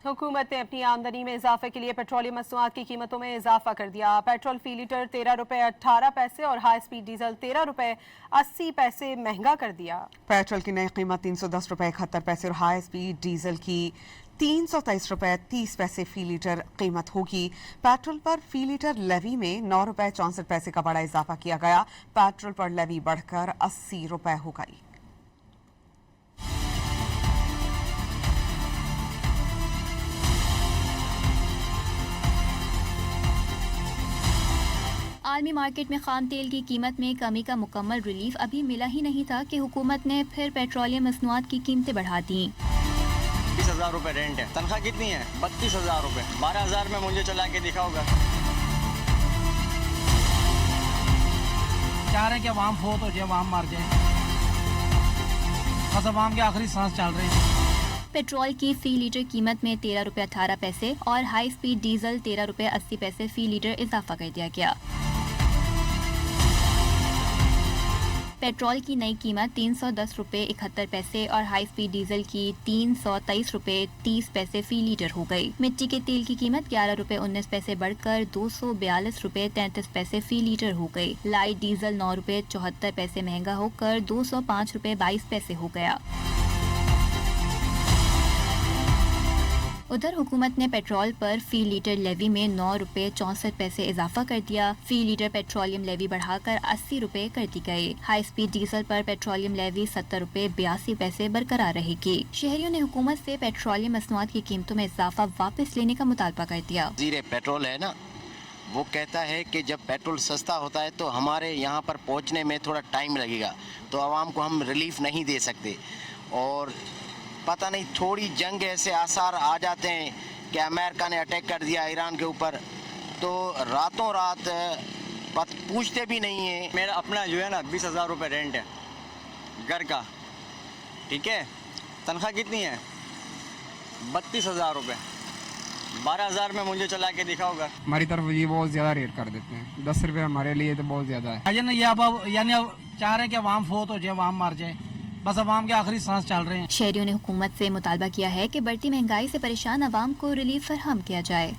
हुकूमत ने अपनी आमदनी में इजाफे के लिए पेट्रोलियम मसनूआत की कीमतों में इजाफा कर दिया। पेट्रोल फी लीटर 13 रुपए 18 पैसे और हाई स्पीड डीजल 13 रुपए 80 पैसे महंगा कर दिया। पेट्रोल की नई कीमत 310 रुपए 71 पैसे और हाई स्पीड डीजल की 323 रुपए 30 पैसे फी लीटर कीमत होगी। पेट्रोल पर फी लीटर लेवी में 9 रुपए 64 पैसे का बड़ा इजाफा किया गया। पेट्रोल पर लेवी बढ़कर 80 रुपए हो गई। आलमी मार्केट में खाम तेल की कीमत में कमी का मुकम्मल रिलीफ अभी मिला ही नहीं था कि हुकूमत ने फिर पेट्रोलियम मसनूआत की कीमतें बढ़ा दी। 20,000 रुपए रेंट है। तनख्वाह कितनी है? 32,000 रुपए। 12,000 में मुझे चला के दिखाओगा। चाह रहे हैं कि अवाम फोत हो जाए, अवाम मर जाए, बस अवाम की आखिरी सांस चल रही है। पेट्रोल की फी लीटर कीमत में 13 रुपए 18 पैसे और हाई स्पीड डीजल 13 रुपए 80 पैसे फी लीटर इजाफा कर दिया गया। पेट्रोल की नई कीमत 310 रुपए 71 पैसे और हाई स्पीड डीजल की 323 रुपए 30 पैसे फी लीटर हो गई। मिट्टी के तेल की कीमत 11 रुपए 19 पैसे बढ़कर 242 रुपए 33 पैसे फी लीटर हो गई। लाइट डीजल 9 रुपए 74 पैसे महंगा होकर 205 रुपए 22 पैसे हो गया। उधर हुकूमत ने पेट्रोल पर फी लीटर लेवी में 9 रुपए 64 पैसे इजाफा कर दिया। फी लीटर पेट्रोलियम लेवी बढ़ाकर 80 रुपए कर दी गई। हाई स्पीड डीजल पर पेट्रोलियम लेवी 70 रुपए 82 पैसे बरकरार रहेगी। शहरियों ने हुकूमत से पेट्रोलियम मसनूआत की कीमतों में इजाफा वापस लेने का मुतालबा कर दिया। जीरे पेट्रोल है ना, वो कहता है कि जब पेट्रोल सस्ता होता है तो हमारे यहाँ पर पहुँचने में थोड़ा टाइम लगेगा, तो आवाम को हम रिलीफ नहीं दे सकते। और पता नहीं थोड़ी जंग ऐसे आसार आ जाते हैं कि अमेरिका ने अटैक कर दिया ईरान के ऊपर, तो रातों रात पूछते भी नहीं है। मेरा अपना जो है ना 20,000 रुपए रेंट है घर का, ठीक है। तनख्वाह कितनी है? 32,000 रुपए। 12,000 में मुझे चला के दिखाओगा। हमारी तरफ ये बहुत ज्यादा रेट कर देते हैं। 10 रुपए हमारे लिए तो बहुत ज्यादा है। ये अब यानी अब चाह रहे हैं कि अवाम फोत हो जाए, अवाम मर जाए, बस अवाम के आखिरी सांस चल रहे हैं। शहरियों ने हुकूमत से मुतालबा किया है कि बढ़ती महंगाई से परेशान अवाम को रिलीफ फराहम किया जाए।